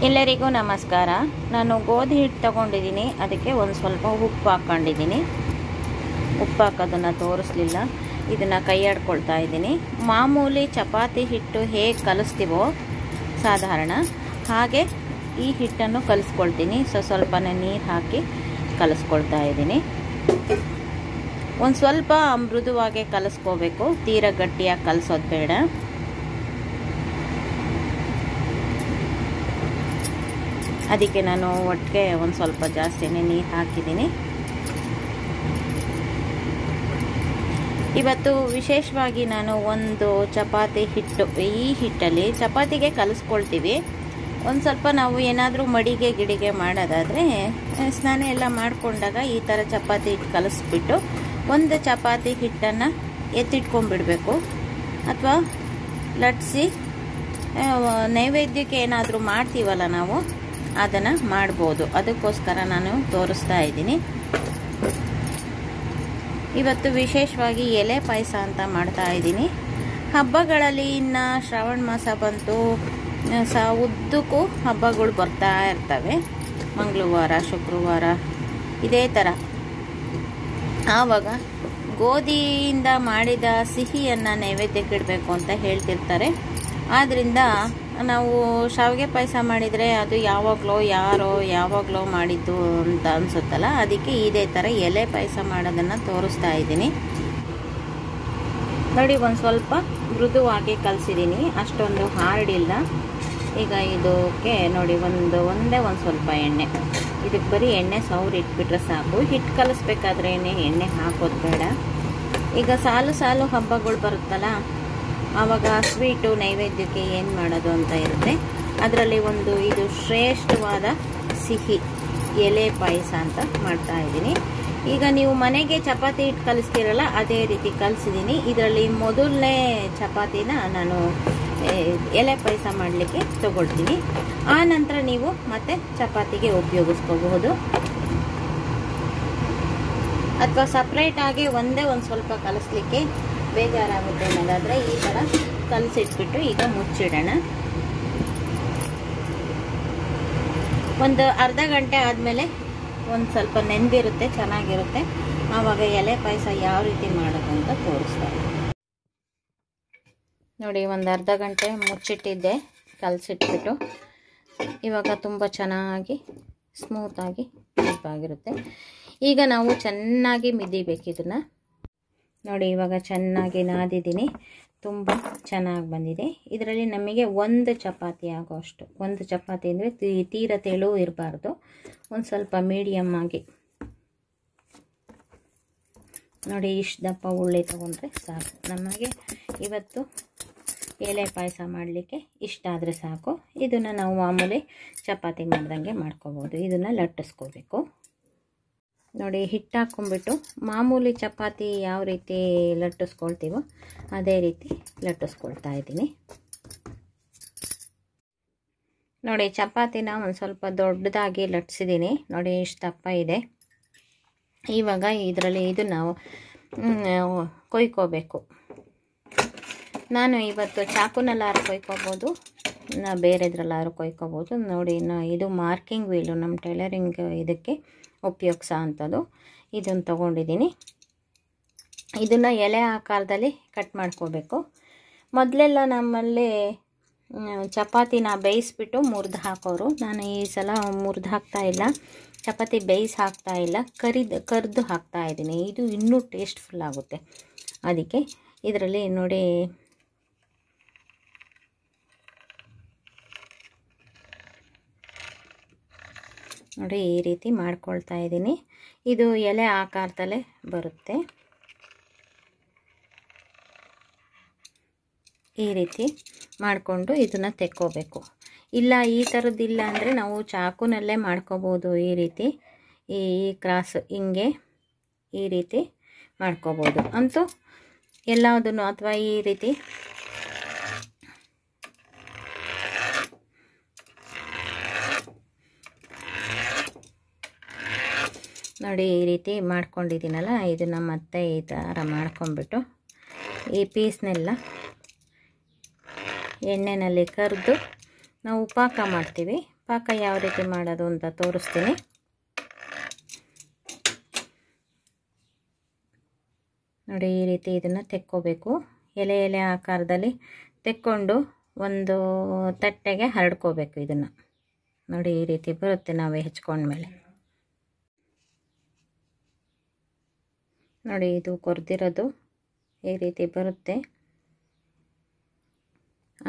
ಎಲ್ಲರಿಗೂ ನಮಸ್ಕಾರ. ನಾನು ಗೋಧಿ ಹಿಟ್ಟು ತಗೊಂಡಿದ್ದೀನಿ, ಅದಕ್ಕೆ ಒಂದು ಸ್ವಲ್ಪ ಉಪ್ಪು ಹಾಕ್ಕೊಂಡಿದ್ದೀನಿ. ಉಪ್ಪು ಹಾಕೋದನ್ನು ತೋರಿಸ್ಲಿಲ್ಲ, ಇದನ್ನು ಕೈ ಆಡ್ಕೊಳ್ತಾ ಇದ್ದೀನಿ. ಮಾಮೂಲಿ ಚಪಾತಿ ಹಿಟ್ಟು ಹೇಗೆ ಕಲಿಸ್ತೀವೋ ಸಾಧಾರಣ ಹಾಗೆ ಈ ಹಿಟ್ಟನ್ನು ಕಲಿಸ್ಕೊಳ್ತೀನಿ. ಸ್ವಲ್ಪನೇ ನೀರು ಹಾಕಿ ಕಲಿಸ್ಕೊಳ್ತಾ ಇದ್ದೀನಿ. ಒಂದು ಸ್ವಲ್ಪ ಮೃದುವಾಗಿ ಕಲಿಸ್ಕೋಬೇಕು, ತೀರಾ ಗಟ್ಟಿಯಾಗಿ ಕಲಿಸೋದು ಬೇಡ. ಅದಕ್ಕೆ ನಾನು ಒಟ್ಟಿಗೆ ಒಂದು ಸ್ವಲ್ಪ ಜಾಸ್ತಿನೇ ನೀರು ಹಾಕಿದ್ದೀನಿ. ಇವತ್ತು ವಿಶೇಷವಾಗಿ ನಾನು ಒಂದು ಚಪಾತಿ ಹಿಟ್ಟು, ಈ ಹಿಟ್ಟಲ್ಲಿ ಚಪಾತಿಗೆ ಕಲಿಸ್ಕೊಳ್ತೀವಿ. ಒಂದು ಸ್ವಲ್ಪ ನಾವು ಏನಾದರೂ ಮಡಿಗೆ ಗಿಡಿಗೆ ಮಾಡೋದಾದರೆ ಸ್ನಾನ ಎಲ್ಲ ಮಾಡಿಕೊಂಡಾಗ ಈ ಥರ ಚಪಾತಿ ಹಿಟ್ಟು ಕಲಿಸ್ಬಿಟ್ಟು ಒಂದು ಚಪಾತಿ ಹಿಟ್ಟನ್ನು ಎತ್ತಿಟ್ಕೊಂಡ್ಬಿಡಬೇಕು. ಅಥವಾ ಲಟ್ಸಿ ನೈವೇದ್ಯಕ್ಕೆ ಏನಾದರೂ ಮಾಡ್ತೀವಲ್ಲ ನಾವು, ಅದನ್ನು ಮಾಡ್ಬೋದು. ಅದಕ್ಕೋಸ್ಕರ ನಾನು ತೋರಿಸ್ತಾ ಇದ್ದೀನಿ. ಇವತ್ತು ವಿಶೇಷವಾಗಿ ಎಲೆ ಪಾಯಸ ಅಂತ ಮಾಡ್ತಾ ಇದ್ದೀನಿ. ಹಬ್ಬಗಳಲ್ಲಿ ಇನ್ನು ಶ್ರಾವಣ ಮಾಸ ಬಂತು, ಉದ್ದಕ್ಕೂ ಹಬ್ಬಗಳು ಬರ್ತಾ ಇರ್ತವೆ. ಮಂಗಳವಾರ, ಶುಕ್ರವಾರ ಇದೇ ಥರ. ಆವಾಗ ಗೋಧಿಯಿಂದ ಮಾಡಿದ ಸಿಹಿಯನ್ನು ನೈವೇದ್ಯಕ್ಕೆ ಇಡಬೇಕು ಅಂತ ಹೇಳ್ತಿರ್ತಾರೆ. ಆದ್ದರಿಂದ ನಾವು ಶಾವಿಗೆ ಪಾಯಸ ಮಾಡಿದರೆ ಅದು ಯಾವಾಗಲೋ ಮಾಡಿದ್ದು ಅಂತ ಅನಿಸುತ್ತಲ್ಲ, ಅದಕ್ಕೆ ಇದೇ ಥರ ಎಲೆ ಪಾಯಸ ಮಾಡೋದನ್ನು ತೋರಿಸ್ತಾ ಇದ್ದೀನಿ. ನೋಡಿ, ಒಂದು ಸ್ವಲ್ಪ ಮೃದುವಾಗಿ ಕಲಸಿದ್ದೀನಿ, ಅಷ್ಟೊಂದು ಹಾರ್ಡಿಲ್ಲ. ಈಗ ಇದಕ್ಕೆ ನೋಡಿ ಒಂದು ಸ್ವಲ್ಪ ಎಣ್ಣೆ, ಇದಕ್ಕೆ ಬರೀ ಎಣ್ಣೆ ಸೌರು ಇಟ್ಬಿಟ್ರೆ ಸಾಕು. ಹಿಟ್ಟು ಕಲಿಸ್ಬೇಕಾದ್ರೆ ಎಣ್ಣೆ ಹಾಕೋದು ಬೇಡ. ಈಗ ಸಾಲು ಹಬ್ಬಗಳು ಬರುತ್ತಲ್ಲ, ಆವಾಗ ಸ್ವೀಟು ನೈವೇದ್ಯಕ್ಕೆ ಏನು ಮಾಡೋದು ಅಂತ ಇರುತ್ತೆ. ಅದರಲ್ಲಿ ಇದು ಶ್ರೇಷ್ಠವಾದ ಸಿಹಿ ಎಲೆ ಪಾಯಸ ಅಂತ ಮಾಡ್ತಾ ಇದ್ದೀನಿ. ಈಗ ನೀವು ಮನೆಗೆ ಚಪಾತಿ ಹಿಟ್ಟು ಕಲಿಸ್ತೀರಲ್ಲ, ಅದೇ ರೀತಿ ಕಲಿಸಿದ್ದೀನಿ. ಇದರಲ್ಲಿ ಮೊದಲನೇ ಚಪಾತಿನ ನಾನು ಎಲೆ ಪಾಯಸ ಮಾಡಲಿಕ್ಕೆ ತಗೊಳ್ತೀನಿ. ಆ ನಂತರ ನೀವು ಮತ್ತೆ ಚಪಾತಿಗೆ ಉಪಯೋಗಿಸ್ಕೋಬಹುದು. ಅಥವಾ ಸಪ್ರೇಟಾಗಿ ಒಂದು ಸ್ವಲ್ಪ ಕಲಿಸ್ಲಿಕ್ಕೆ ಬೇಜಾರಾಗುತ್ತೆ ಅನ್ನೋದಾದರೆ ಈ ಥರ ಕಲಸಿಟ್ಬಿಟ್ಟು ಈಗ ಮುಚ್ಚಿಡೋಣ. ಒಂದು ಅರ್ಧ ಗಂಟೆ ಆದಮೇಲೆ ಒಂದು ಸ್ವಲ್ಪ ನೆಂದಿರುತ್ತೆ, ಚೆನ್ನಾಗಿರುತ್ತೆ. ಆವಾಗ ಎಲೆ ಪಾಯಸ ಯಾವ ರೀತಿ ಮಾಡೋದು ಅಂತ ತೋರಿಸ್ತಾರೆ. ನೋಡಿ, ಒಂದು ಅರ್ಧ ಗಂಟೆ ಮುಚ್ಚಿಟ್ಟಿದ್ದೆ ಕಲಸಿಟ್ಬಿಟ್ಟು. ಇವಾಗ ತುಂಬ ಚೆನ್ನಾಗಿ ಸ್ಮೂತಾಗಿ ಆಗಿರುತ್ತೆ. ಈಗ ನಾವು ಚೆನ್ನಾಗಿ ಮಿದಿಬೇಕು ಇದನ್ನು. ನೋಡಿ, ಇವಾಗ ಚೆನ್ನಾಗಿ ನಾದಿದ್ದೀನಿ, ತುಂಬ ಚೆನ್ನಾಗಿ ಬಂದಿದೆ. ಇದರಲ್ಲಿ ನಮಗೆ ಒಂದು ಚಪಾತಿ ಆಗೋಷ್ಟು, ಒಂದು ಚಪಾತಿ ಅಂದರೆ ತೀರ ತೆಳು ಇರಬಾರ್ದು, ಒಂದು ಸ್ವಲ್ಪ ಮೀಡಿಯಮ್ ಆಗಿ. ನೋಡಿ, ಇಷ್ಟು ದಪ್ಪ ಉಳ್ಳಿ ತೊಗೊಂಡ್ರೆ ಸಾಕು. ನಮಗೆ ಇವತ್ತು ಎಲೆ ಪಾಯಸ ಮಾಡಲಿಕ್ಕೆ ಇಷ್ಟ ಆದರೆ ಸಾಕು. ಇದನ್ನು ನಾವು ಮಾಮೂಲಿ ಚಪಾತಿ ಮಾಡ್ದಂಗೆ ಮಾಡ್ಕೋಬೋದು. ಇದನ್ನು ಲಟ್ಟಿಸ್ಕೋಬೇಕು. ನೋಡಿ, ಹಿಟ್ಟು ಹಾಕ್ಕೊಂಬಿಟ್ಟು ಮಾಮೂಲಿ ಚಪಾತಿ ಯಾವ ರೀತಿ ಲಟ್ಟಿಸ್ಕೊಳ್ತೀವೋ ಅದೇ ರೀತಿ ಲಟ್ಟಿಸ್ಕೊಳ್ತಾ ಇದ್ದೀನಿ. ನೋಡಿ, ಚಪಾತಿನ ಒಂದು ಸ್ವಲ್ಪ ದೊಡ್ಡದಾಗಿ ಲಟ್ಟಿಸಿದ್ದೀನಿ. ನೋಡಿ, ಇಷ್ಟು ದಪ್ಪ ಇದೆ. ಇವಾಗ ಇದರಲ್ಲಿ ನಾವು ಕೊಯ್ಕೋಬೇಕು. ನಾನು ಇವತ್ತು ಚಾಕುನಲ್ಲಾರು ಕೊಯ್ಕೋಬೋದು, ಬೇರೆದ್ರಲ್ಲಾರು ಕೊಯ್ಕೋಬೋದು. ನೋಡಿ, ಇದು ಮಾರ್ಕಿಂಗ್ ವೀಲು, ನಮ್ಮ ಟೈಲರಿಂಗ್ ಇದಕ್ಕೆ ಉಪಯೋಗಿಸೋ ಅಂಥದ್ದು. ಇದನ್ನು ತೊಗೊಂಡಿದ್ದೀನಿ. ಇದನ್ನು ಎಲೆ ಆಕಾರದಲ್ಲಿ ಕಟ್ ಮಾಡ್ಕೋಬೇಕು. ಮೊದಲೆಲ್ಲ ನಮ್ಮಲ್ಲಿ ಚಪಾತಿನ ಬೇಯಿಸ್ಬಿಟ್ಟು ಮುರಿದು ಹಾಕೋರು. ನಾನು ಈ ಸಲ ಮುರಿದು ಹಾಕ್ತಾಯಿಲ್ಲ, ಚಪಾತಿ ಬೇಯಿಸಿ ಹಾಕ್ತಾಯಿಲ್ಲ, ಕರಿದು ಹಾಕ್ತಾಯಿದ್ದೀನಿ. ಇದು ಇನ್ನೂ ಟೇಸ್ಟ್ಫುಲ್ ಆಗುತ್ತೆ. ಅದಕ್ಕೆ ಇದರಲ್ಲಿ ನೋಡಿ, ಈ ರೀತಿ ಮಾಡ್ಕೊಳ್ತಾ ಇದ್ದೀನಿ. ಇದು ಎಲೆ ಆಕಾರದಲ್ಲೇ ಬರುತ್ತೆ. ಈ ರೀತಿ ಮಾಡಿಕೊಂಡು ಇದನ್ನು ತೆಕ್ಕೋಬೇಕು. ಇಲ್ಲ, ಈ ಥರದ್ದಿಲ್ಲ ಅಂದರೆ ನಾವು ಚಾಕುನಲ್ಲೇ ಮಾಡ್ಕೋಬೋದು. ಈ ರೀತಿ ಈ ಕ್ರಾಸ್ ಹಿಂಗೆ ಈ ರೀತಿ ಮಾಡ್ಕೋಬೋದು. ಅಂತೂ ಎಲ್ಲದನ್ನು, ಅಥವಾ ಈ ರೀತಿ ನೋಡಿ, ಈ ರೀತಿ ಮಾಡ್ಕೊಂಡಿದ್ದೀನಲ್ಲ, ಇದನ್ನು ಮತ್ತೆ ಈ ಥರ ಮಾಡ್ಕೊಂಬಿಟ್ಟು ಈ ಪೀಸ್ನೆಲ್ಲ ಎಣ್ಣೆಯಲ್ಲಿ ಕರೆದು ನಾವು ಪಾಕ ಮಾಡ್ತೀವಿ. ಪಾಕ ಯಾವ ರೀತಿ ಮಾಡೋದು ಅಂತ ತೋರಿಸ್ತೀನಿ. ನೋಡಿ, ಈ ರೀತಿ ಇದನ್ನು ತೆಕ್ಕೋಬೇಕು. ಎಲೆ ಎಲೆ ಆಕಾರದಲ್ಲಿ ತೆಕ್ಕೊಂಡು ಒಂದು ತಟ್ಟೆಗೆ ಹರಡ್ಕೋಬೇಕು. ಇದನ್ನು ನೋಡಿ, ಈ ರೀತಿ ಬರುತ್ತೆ ನಾವೇ ಹೆಚ್ಕೊಂಡ್ಮೇಲೆ. ನೋಡಿ, ಇದು ಕೊರ್ದಿರೋದು ಈ ರೀತಿ ಬರುತ್ತೆ.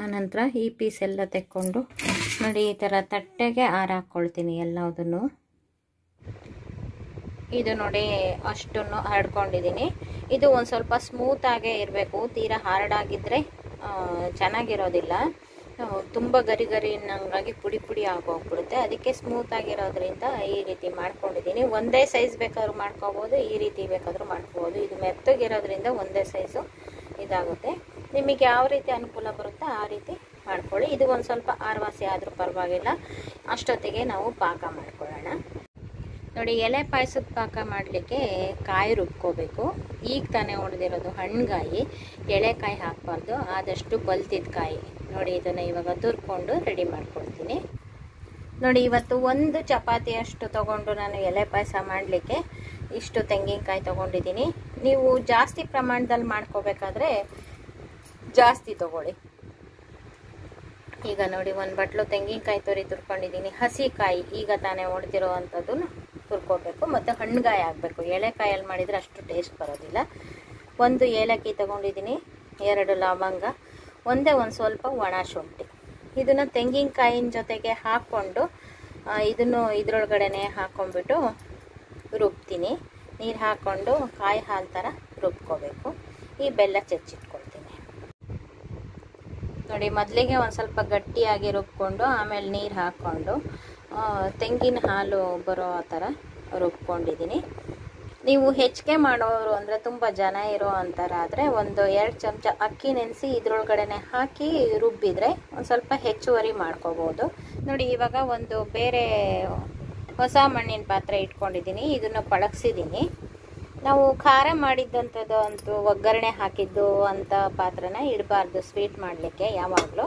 ಆನಂತರ ಈ ಪೀಸ್ ಎಲ್ಲ ತೆಕ್ಕೊಂಡು ನೋಡಿ ಈ ಥರ ತಟ್ಟೆಗೆ ಹಾಕ್ಕೊಳ್ತೀನಿ ಎಲ್ಲದನ್ನು. ಇದು ನೋಡಿ ಅಷ್ಟನ್ನು ಹರಡ್ಕೊಂಡಿದ್ದೀನಿ. ಇದು ಒಂದು ಸ್ವಲ್ಪ ಸ್ಮೂತಾಗೇ ಇರಬೇಕು. ತೀರಾ ಹಾರ್ಡಾಗಿದ್ದರೆ ಚೆನ್ನಾಗಿರೋದಿಲ್ಲ. ತುಂಬ ಗರಿ ಗರಿ ನಂಗಾಗಿ ಪುಡಿ ಪುಡಿ ಆಗೋಗ್ಬಿಡುತ್ತೆ. ಅದಕ್ಕೆ ಸ್ಮೂತಾಗಿರೋದ್ರಿಂದ ಈ ರೀತಿ ಮಾಡ್ಕೊಂಡಿದ್ದೀನಿ. ಒಂದೇ ಸೈಜ್ ಬೇಕಾದ್ರೂ ಮಾಡ್ಕೋಬೋದು, ಈ ರೀತಿ ಬೇಕಾದರೂ ಮಾಡ್ಕೋಬೋದು. ಇದು ಮೆತ್ತಗಿರೋದ್ರಿಂದ ಒಂದೇ ಸೈಜು ಇದಾಗುತ್ತೆ. ನಿಮಗೆ ಯಾವ ರೀತಿ ಅನುಕೂಲ ಬರುತ್ತೋ ಆ ರೀತಿ ಮಾಡ್ಕೊಳ್ಳಿ. ಇದು ಒಂದು ಸ್ವಲ್ಪ ಆರ್ವಾಸಿ ಆದರೂ ಪರವಾಗಿಲ್ಲ. ಅಷ್ಟೊತ್ತಿಗೆ ನಾವು ಪಾಕ ಮಾಡ್ಕೊಳ್ಳೋಣ. ನೋಡಿ, ಎಲೆ ಪಾಯಸದ ಪಾಕ ಮಾಡಲಿಕ್ಕೆ ಕಾಯಿ ರುಬ್ಕೋಬೇಕು. ಈಗ ತಾನೇ ಹೊಡೆದಿರೋದು ಹಣ್ಣುಗಾಯಿ, ಎಳೆಕಾಯಿ ಹಾಕಬಾರ್ದು, ಆದಷ್ಟು ಬಲ್ತಿದ್ದ ಕಾಯಿ. ನೋಡಿ, ಇದನ್ನು ಇವಾಗ ತುರ್ಕೊಂಡು ರೆಡಿ ಮಾಡ್ಕೊಳ್ತೀನಿ. ನೋಡಿ, ಇವತ್ತು ಒಂದು ಚಪಾತಿ ಅಷ್ಟು ತೊಗೊಂಡು ನಾನು ಎಲೆ ಪಾಯಸ ಮಾಡಲಿಕ್ಕೆ ಇಷ್ಟು ತೆಂಗಿನಕಾಯಿ ತೊಗೊಂಡಿದ್ದೀನಿ. ನೀವು ಜಾಸ್ತಿ ಪ್ರಮಾಣದಲ್ಲಿ ಮಾಡ್ಕೋಬೇಕಾದ್ರೆ ಜಾಸ್ತಿ ತೊಗೊಳ್ಳಿ. ಈಗ ನೋಡಿ, ಒಂದು ಬಟ್ಲು ತೆಂಗಿನಕಾಯಿ ತುರ್ಕೊಂಡಿದ್ದೀನಿ. ಹಸಿಕಾಯಿ ಈಗ ತಾನೇ ಹೊಡೆದಿರೋ ಅಂಥದ್ದನ್ನು ತುರ್ಕೋಬೇಕು. ಮತ್ತು ಹಣ್ಣುಗಾಯಿ ಆಗಬೇಕು. ಎಳೆಕಾಯಲ್ಲಿ ಮಾಡಿದರೆ ಅಷ್ಟು ಟೇಸ್ಟ್ ಬರೋದಿಲ್ಲ. ಒಂದು ಏಲಕ್ಕಿ ತೊಗೊಂಡಿದ್ದೀನಿ, 2 ಲವಂಗ, ಒಂದು ಸ್ವಲ್ಪ ಒಣ ಶುಂಠಿ. ಇದನ್ನು ತೆಂಗಿನಕಾಯಿನ ಜೊತೆಗೆ ಹಾಕ್ಕೊಂಡು ಇದನ್ನು ಇದರೊಳಗಡೆ ಹಾಕ್ಕೊಂಡ್ಬಿಟ್ಟು ರುಬ್ತೀನಿ. ನೀರು ಹಾಕ್ಕೊಂಡು ಕಾಯಿ ಹಾಲು ಥರ ರುಬ್ಕೋಬೇಕು. ಈ ಬೆಲ್ಲ ಚೆಚ್ಚಿಟ್ಕೊಳ್ತೀನಿ. ನೋಡಿ, ಮೊದಲಿಗೆ ಒಂದು ಸ್ವಲ್ಪ ಗಟ್ಟಿಯಾಗಿ ರುಬ್ಕೊಂಡು ಆಮೇಲೆ ನೀರು ಹಾಕ್ಕೊಂಡು ತೆಂಗಿನ ಹಾಲು ಬರೋ ಥರ ರುಬ್ಕೊಂಡಿದ್ದೀನಿ. ನೀವು ಹೆಚ್ಚಿಗೆ ಮಾಡೋರು ಅಂದರೆ ತುಂಬ ಜನ ಇರೋ ಅಂತಾರ ಆದರೆ 1-2 ಚಮಚ ಅಕ್ಕಿ ನೆನೆಸಿ ಇದರೊಳಗಡೆ ಹಾಕಿ ರುಬ್ಬಿದರೆ ಒಂದು ಸ್ವಲ್ಪ ಹೆಚ್ಚುವರಿ ಮಾಡ್ಕೋಬೋದು. ನೋಡಿ, ಇವಾಗ ಒಂದು ಬೇರೆ ಹೊಸ ಮಣ್ಣಿನ ಪಾತ್ರೆ ಇಟ್ಕೊಂಡಿದ್ದೀನಿ. ಇದನ್ನು ಪಳಗಿಸಿದ್ದೀನಿ. ನಾವು ಖಾರ ಮಾಡಿದ್ದಂಥದ್ದು ಅಂತೂ ಒಗ್ಗರಣೆ ಹಾಕಿದ್ದು ಅಂಥ ಪಾತ್ರೆನ ಇಡಬಾರ್ದು ಸ್ವೀಟ್ ಮಾಡಲಿಕ್ಕೆ ಯಾವಾಗಲೂ.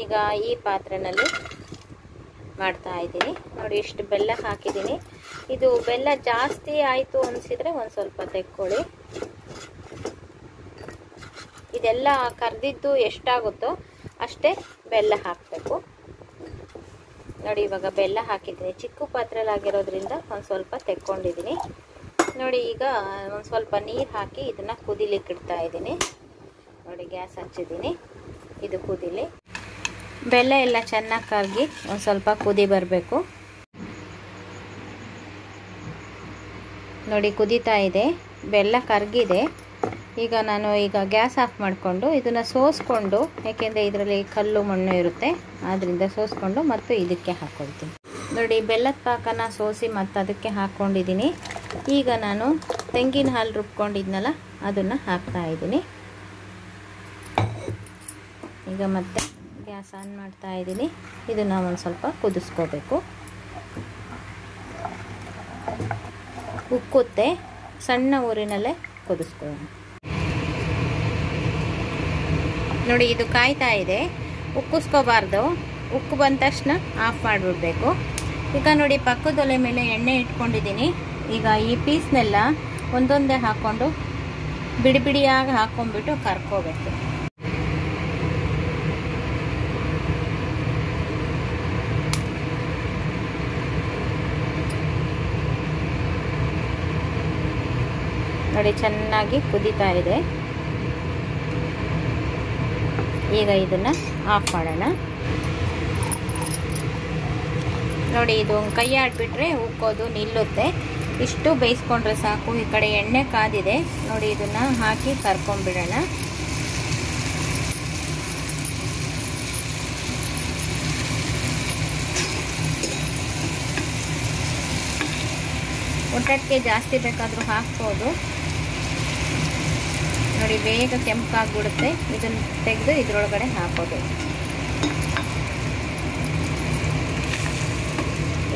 ಈಗ ಈ ಪಾತ್ರೆಯಲ್ಲಿ ಮಾಡ್ತಾ ಇದ್ದೀನಿ. ನೋಡಿ, ಇಷ್ಟು ಬೆಲ್ಲ ಹಾಕಿದ್ದೀನಿ. ಇದು ಬೆಲ್ಲ ಜಾಸ್ತಿ ಆಯಿತು ಅನಿಸಿದರೆ ಒಂದು ಸ್ವಲ್ಪ ತೆಕ್ಕೊಳ್ಳಿ. ಇದೆಲ್ಲ ಕರೆದಿದ್ದು ಎಷ್ಟಾಗುತ್ತೋ ಅಷ್ಟೇ ಬೆಲ್ಲ ಹಾಕಬೇಕು. ನೋಡಿ, ಇವಾಗ ಬೆಲ್ಲ ಹಾಕಿದ್ದೀನಿ. ಚಿಕ್ಕ ಪಾತ್ರೆಲಾಗಿರೋದ್ರಿಂದ ಒಂದು ಸ್ವಲ್ಪ ತೆಕ್ಕೊಂಡಿದ್ದೀನಿ. ನೋಡಿ, ಈಗ ಒಂದು ಸ್ವಲ್ಪ ನೀರು ಹಾಕಿ ಇದನ್ನು ಕುದಿಲಿಕ್ಕೆ ಇಡ್ತಾ ಇದ್ದೀನಿ. ನೋಡಿ, ಗ್ಯಾಸ್ ಹಚ್ಚಿದ್ದೀನಿ. ಇದು ಕುದಿಲಿ. ಬೆಲ್ಲ ಎಲ್ಲ ಚೆನ್ನಾಗಿ ಕರಗಿ ಒಂದು ಸ್ವಲ್ಪ ಕುದಿ ಬರಬೇಕು. ನೋಡಿ, ಕುದೀತಾ ಇದೆ, ಬೆಲ್ಲ ಕರಗಿದೆ. ಈಗ ನಾನು ಗ್ಯಾಸ್ ಆಫ್ ಮಾಡಿಕೊಂಡು ಇದನ್ನು ಸೋಸ್ಕೊಂಡು, ಯಾಕೆಂದರೆ ಇದರಲ್ಲಿ ಕಲ್ಲು ಮಣ್ಣು ಇರುತ್ತೆ, ಆದ್ದರಿಂದ ಸೋಸ್ಕೊಂಡು ಮತ್ತು ಇದಕ್ಕೆ ಹಾಕ್ಕೊಳ್ತೀನಿ. ನೋಡಿ, ಬೆಲ್ಲದ ಪಾಕನ ಸೋಸಿ ಮತ್ತು ಅದಕ್ಕೆ ಹಾಕ್ಕೊಂಡಿದ್ದೀನಿ. ಈಗ ನಾನು ತೆಂಗಿನ ಹಾಲು ರುಬ್ಕೊಂಡಿದ್ನಲ್ಲ ಅದನ್ನು ಹಾಕ್ತಾ ಇದ್ದೀನಿ. ಈಗ ಮತ್ತೆ ಗ್ಯಾಸ್ ಆನ್ ಮಾಡ್ತಾ ಇದ್ದೀನಿ. ಇದನ್ನು ಒಂದು ಸ್ವಲ್ಪ ಕುದಿಸ್ಕೋಬೇಕು. ಉಕ್ಕುತ್ತೆ, ಸಣ್ಣ ಊರಿನಲ್ಲೇ ಕುದಿಸ್ಕೊಳ್ಳೋಣ. ನೋಡಿ, ಇದು ಕಾಯ್ತಾ ಇದೆ. ಉಕ್ಕಿಸ್ಕೋಬಾರ್ದು. ಉಕ್ಕು ಬಂದ ತಕ್ಷಣ ಆಫ್ ಮಾಡಿಬಿಡ್ಬೇಕು. ಈಗ ನೋಡಿ, ಪಕ್ಕದ ಒಲೆ ಮೇಲೆ ಎಣ್ಣೆ ಇಟ್ಕೊಂಡಿದ್ದೀನಿ. ಈಗ ಈ ಪೀಸ್ನೆಲ್ಲ ಒಂದೊಂದೇ ಹಾಕ್ಕೊಂಡು ಬಿಡಿ ಬಿಡಿಯಾಗಿ ಹಾಕ್ಕೊಂಡ್ಬಿಟ್ಟು ಕರ್ಕೋಬೇಕು. ನೋಡಿ, ಚೆನ್ನಾಗಿ ಕುದೀತಾ ಇದೆ. ಈಗ ಇದನ್ನು ಆಫ್ ಮಾಡೋಣ. ನೋಡಿ, ಇದು ಕೈ ಆಡ್ಬಿಟ್ರೆ ಉಕ್ಕೋದು ನಿಲ್ಲುತ್ತೆ. ಇಷ್ಟು ಬೇಯಿಸ್ಕೊಂಡ್ರೆ ಸಾಕು. ಈ ಕಡೆ ಎಣ್ಣೆ ಕಾದಿದೆ. ನೋಡಿ, ಇದನ್ನು ಹಾಕಿ ಕರ್ಕೊಂಡ್ಬಿಡೋಣ. ಒಟ್ಟಕ್ಕೆ ಜಾಸ್ತಿ ಬೇಕಾದರೂ ಹಾಕ್ಬೋದು. ನೋಡಿ, ಬೇಗ ಕೆಂಪಾಗ್ಬಿಡುತ್ತೆ. ಇದನ್ನು ತೆಗೆದು ಇದರೊಳಗಡೆ ಹಾಕೋದು.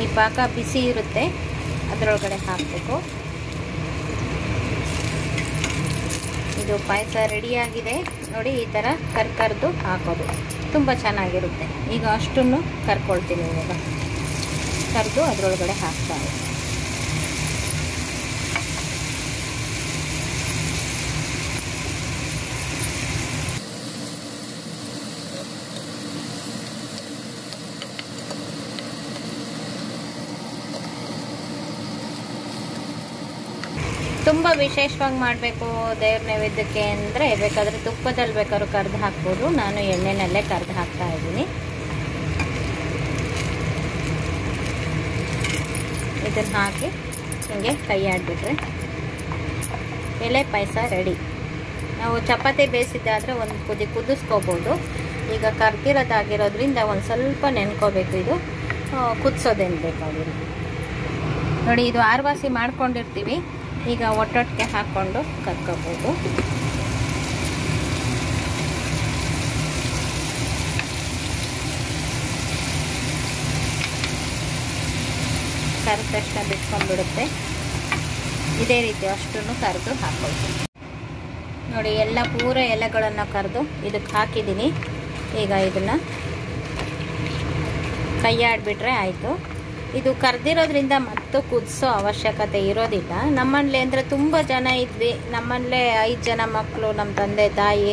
ಈ ಪಾಕ ಬಿಸಿ ಇರುತ್ತೆ, ಅದರೊಳಗಡೆ ಹಾಕಬೇಕು. ಇದು ಪಾಯಸ ರೆಡಿಯಾಗಿದೆ. ನೋಡಿ, ಈ ಥರ ಕರ್ದು ಹಾಕೋದು. ತುಂಬ ಚೆನ್ನಾಗಿರುತ್ತೆ. ಈಗ ಅಷ್ಟನ್ನು ಕರ್ಕೊಳ್ತೀನಿ. ಇವಾಗ ಕರೆದು ಅದರೊಳಗಡೆ ಹಾಕ್ತಾರೆ. ತುಂಬ ವಿಶೇಷವಾಗಿ ಮಾಡಬೇಕು ದೇವ್ರ ನೈವೇದ್ಯಕ್ಕೆ ಅಂದರೆ ಬೇಕಾದರೆ ತುಪ್ಪದಲ್ಲಿ ಬೇಕಾದ್ರೂ ಕರೆದು ಹಾಕ್ಬೋದು. ನಾನು ಎಣ್ಣೆನಲ್ಲೇ ಕರೆದು ಹಾಕ್ತಾ ಇದ್ದೀನಿ. ಇದನ್ನು ಹಾಕಿ ಹಿಂಗೆ ಕೈ ಆಡಿಬಿಟ್ರೆ ಎಲೆ ಪಾಯಸ ರೆಡಿ. ನಾವು ಚಪಾತಿ ಬೇಯಿಸಿದ್ದಾದರೆ ಒಂದು ಕುದಿ ಕುದಿಸ್ಕೋಬೋದು. ಈಗ ಕರ್ದಿರೋದಾಗಿರೋದ್ರಿಂದ ಒಂದು ಸ್ವಲ್ಪ ನೆನ್ಕೋಬೇಕು. ಇದು ಕುದಿಸೋದೇನು ಬೇಕಾಗಿಲ್ಲ ನೋಡಿ. ಇದು ಆರ್ವಾಸಿ ಮಾಡ್ಕೊಂಡಿರ್ತೀವಿ. ಈಗ ಒಟ್ಟೊಟ್ಟಿಗೆ ಹಾಕ್ಕೊಂಡು ಕರ್ಕೋಬೋದು. ಕರೆದ ತಕ್ಷಣ ಬಿಟ್ಕೊಂಡ್ಬಿಡುತ್ತೆ. ಇದೇ ರೀತಿ ಅಷ್ಟನ್ನು ಕರೆದು ಹಾಕ್ಕೊಳ್ತೀನಿ ನೋಡಿ. ಎಲ್ಲ ಪೂರ ಎಲೆಗಳನ್ನು ಕರೆದು ಇದಕ್ಕೆ ಹಾಕಿದ್ದೀನಿ. ಈಗ ಇದನ್ನು ಕೈ ಆಡಿಬಿಟ್ರೆ ಆಯಿತು. ಇದು ಕರೆದಿರೋದ್ರಿಂದ ಮತ್ತು ಕುದಿಸೋ ಅವಶ್ಯಕತೆ ಇರೋದಿಲ್ಲ. ನಮ್ಮನೇಲಿ ಅಂದರೆ ತುಂಬ ಜನ ಇದ್ವಿ. ನಮ್ಮನೇಲೆ 5 ಜನ ಮಕ್ಕಳು, ನಮ್ಮ ತಂದೆ ತಾಯಿ,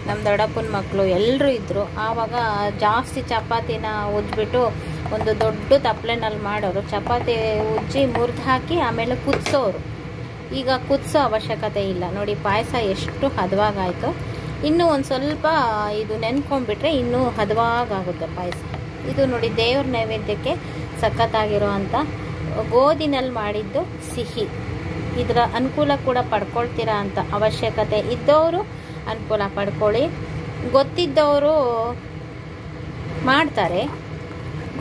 ನಮ್ಮ ದೊಡ್ಡಪ್ಪನ ಮಕ್ಕಳು ಎಲ್ಲರೂ ಇದ್ದರು. ಆವಾಗ ಜಾಸ್ತಿ ಚಪಾತಿನ ಉಜ್ಜಿಬಿಟ್ಟು ಒಂದು ದೊಡ್ಡ ತಪ್ಪಲೆನಲ್ಲಿ ಮಾಡೋರು. ಚಪಾತಿ ಉಜ್ಜಿ ಮುರಿದು ಹಾಕಿ ಆಮೇಲೆ ಕುದಿಸೋರು. ಈಗ ಕುದಿಸೋ ಅವಶ್ಯಕತೆ ಇಲ್ಲ ನೋಡಿ. ಪಾಯಸ ಎಷ್ಟು ಹದವಾಗಾಯಿತು. ಇನ್ನೂ ಒಂದು ಸ್ವಲ್ಪ ಇದು ನೆನ್ಕೊಂಡ್ಬಿಟ್ರೆ ಇನ್ನೂ ಹದವಾಗುತ್ತೆ ಪಾಯಸ. ಇದು ನೋಡಿ ದೇವ್ರ ನೈವೇದ್ಯಕ್ಕೆ ಸಖತ್ತಾಗಿರೋ ಅಂಥ ಗೋಧಿನಲ್ಲಿ ಮಾಡಿದ್ದು ಸಿಹಿ. ಇದರ ಅನುಕೂಲ ಕೂಡ ಪಡ್ಕೊಳ್ತೀರಾ ಅಂತ ಅವಶ್ಯಕತೆ ಇದ್ದವರು ಅನುಕೂಲ ಪಡ್ಕೊಳ್ಳಿ. ಗೊತ್ತಿದ್ದವರು ಮಾಡ್ತಾರೆ,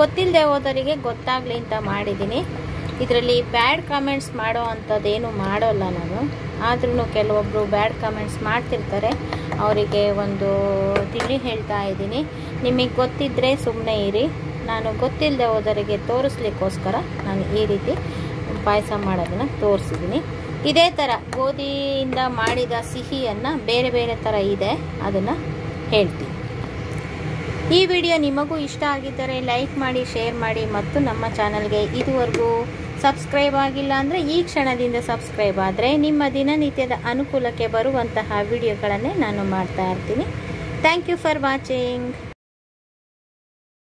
ಗೊತ್ತಿಲ್ಲದೆ ಹೋದವರಿಗೆ ಗೊತ್ತಾಗಲಿ ಅಂತ ಮಾಡಿದ್ದೀನಿ. ಇದರಲ್ಲಿ ಬ್ಯಾಡ್ ಕಾಮೆಂಟ್ಸ್ ಮಾಡೋ ಅಂಥದ್ದೇನು ಮಾಡೋಲ್ಲ ನಾನು. ಆದ್ರೂ ಕೆಲವೊಬ್ಬರು ಬ್ಯಾಡ್ ಕಾಮೆಂಟ್ಸ್ ಮಾಡ್ತಿರ್ತಾರೆ. ಅವರಿಗೆ ಒಂದು ತಿಳಿ ಹೇಳ್ತಾ ಇದ್ದೀನಿ. ನಿಮಗೆ ಗೊತ್ತಿದ್ದರೆ ಸುಮ್ಮನೆ ಇರಿ. ನಾನು ಗೊತ್ತಿಲ್ಲದೆ ಹೋದವರಿಗೆ ತೋರಿಸ್ಲಿಕ್ಕೋಸ್ಕರ ನಾನು ಈ ರೀತಿ ಪಾಯಸ ಮಾಡೋದನ್ನು ತೋರಿಸಿದ್ದೀನಿ. ಇದೇ ಥರ ಗೋಧಿಯಿಂದ ಮಾಡಿದ ಸಿಹಿಯನ್ನು ಬೇರೆ ಬೇರೆ ಥರ ಇದೆ, ಅದನ್ನು ಹೇಳ್ತೀನಿ. ಈ ವಿಡಿಯೋ ನಿಮಗೂ ಇಷ್ಟ ಆಗಿದ್ದರೆ ಲೈಕ್ ಮಾಡಿ, ಶೇರ್ ಮಾಡಿ ಮತ್ತು ನಮ್ಮ ಚಾನಲ್ಗೆ ಇದುವರೆಗೂ ಸಬ್ಸ್ಕ್ರೈಬ್ ಆಗಿಲ್ಲ ಅಂದರೆ ಈ ಕ್ಷಣದಿಂದ ಸಬ್ಸ್ಕ್ರೈಬ್ ಆದರೆ ನಿಮ್ಮ ದಿನನಿತ್ಯದ ಅನುಕೂಲಕ್ಕೆ ಬರುವಂತಹ ವಿಡಿಯೋಗಳನ್ನೇ ನಾನು ಮಾಡ್ತಾ ಇರ್ತೀನಿ. Thank you for watching.